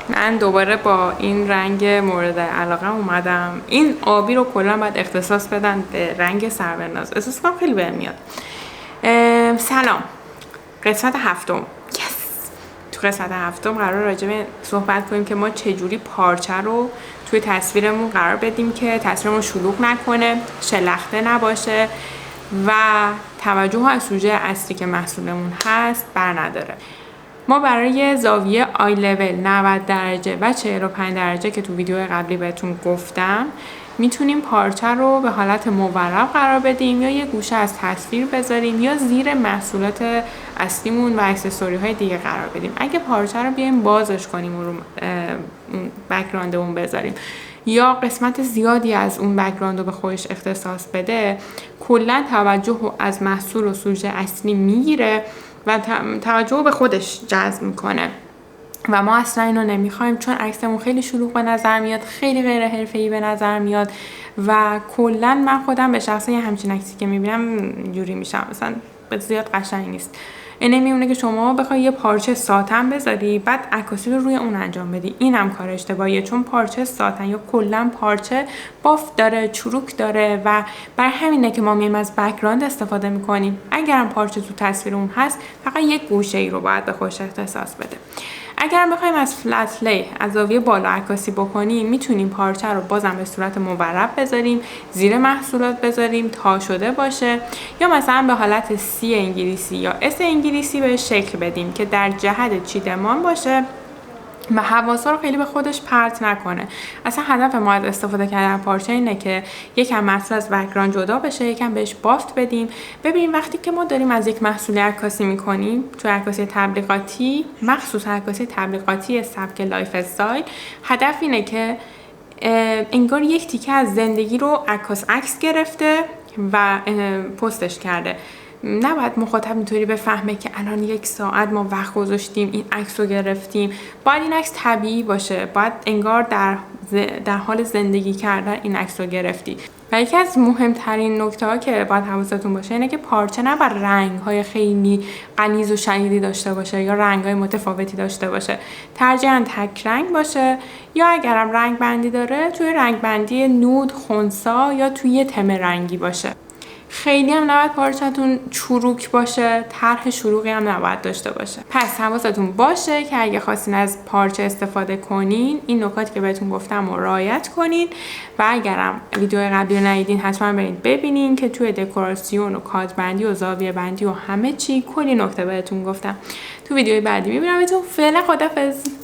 من دوباره با این رنگ مورد علاقه اومدم. این آبی رو کلا باید اختصاص بدن به رنگ سربناز. احساس کنم خیلی بهم میاد. سلام. قسمت هفتم. تو قسمت هفتم قرار راجع به صحبت کنیم که ما چجوری پارچه رو توی تصویرمون قرار بدیم که تصویرمون شلوغ نکنه، شلخته نباشه و توجه از سوژه اصلی که محصولمون هست بر نداره. ما برای زاویه آی لول 90 درجه و 45 درجه که تو ویدیو قبلی بهتون گفتم میتونیم پارچه رو به حالت مورب قرار بدیم یا یه گوشه از تصویر بذاریم یا زیر محصولات اصلیمون و اکسسوری های دیگه قرار بدیم. اگه پارچه رو بیایم بازش کنیم و رو بک‌گراندمون بذاریم یا قسمت زیادی از اون بک‌گراند رو به خودش اختصاص بده، کلا توجه از محصول و سوژه اصلی میگیره و توجه به خودش جذب میکنه و ما اصلا اینو نمیخوایم، چون عکسمون خیلی شلوغ به نظر میاد، خیلی غیر حرفه‌ای به نظر میاد و کلا من خودم به شخصه همچین عکسی که میبینم جوری میشم، مثلا زیاد قشنگ نیست. اینه میمونه که شما بخوای یه پارچه ساتن بذاری بعد عکاسی رو روی اون انجام بدی، اینم کار اشتباهیه، چون پارچه ساتن یا کلا پارچه بافت داره، چروک داره و بر همینه که ما میایم از بک‌گراند استفاده میکنیم. اگرم پارچه تو تصویر اون هست فقط یک گوشه ای رو باید به خودش اختصاص بده. اگر بخوایم از فلت لی از زاویه بالا عکاسی بکنیم میتونیم پارچه رو بازم به صورت مورب بذاریم، زیر محصولات بذاریم تا شده باشه یا مثلا به حالت سی انگلیسی یا اس انگلیسی به شکل بدیم که در جهت چیدمان باشه و حواسا رو خیلی به خودش پرت نکنه. اصلا هدف ما از استفاده کردن پارچه اینه که یکم محصول از بک‌گراند جدا بشه، یکم بهش بافت بدیم. ببینیم وقتی که ما داریم از یک محصول عکاسی میکنیم تو عکاسی تبلیغاتی، مخصوص عکاسی تبلیغاتی سبک لایف استایل، هدف اینه که انگار یک تیکه از زندگی رو عکس گرفته و پستش کرده. نباید مخاطب اینطوری بفهمه که الان 1 ساعت ما وقت گذاشتیم این عکس رو گرفتیم. باید این عکس طبیعی باشه، باید انگار در حال زندگی کردن این عکس رو گرفتی. و یکی از مهمترین نکته ها که باید حواستون باشه اینه که پارچه نباید رنگ های خیلی غلیظ و شدیدی داشته باشه یا رنگ های متفاوتی داشته باشه. ترجیحاً تک رنگ باشه یا اگرم رنگ بندی داره توی رنگ بندی نود، خنثی یا توی تم رنگی باشه. خیلی هم نباید پارچه‌تون چروک باشه، طرح شلوغی هم نباید داشته باشه. پس حواستون باشه که اگه خواستین از پارچه استفاده کنین این نکاتی که بهتون گفتم رو رعایت کنین و اگرم ویدیو قبلی رو ندیدین حتما برید ببینین که توی دکوراسیون و کادبندی و زاویه بندی و همه چی کلی نکته بهتون گفتم. تو ویدیوی بعدی میبینمتون. فعلا خدافظ.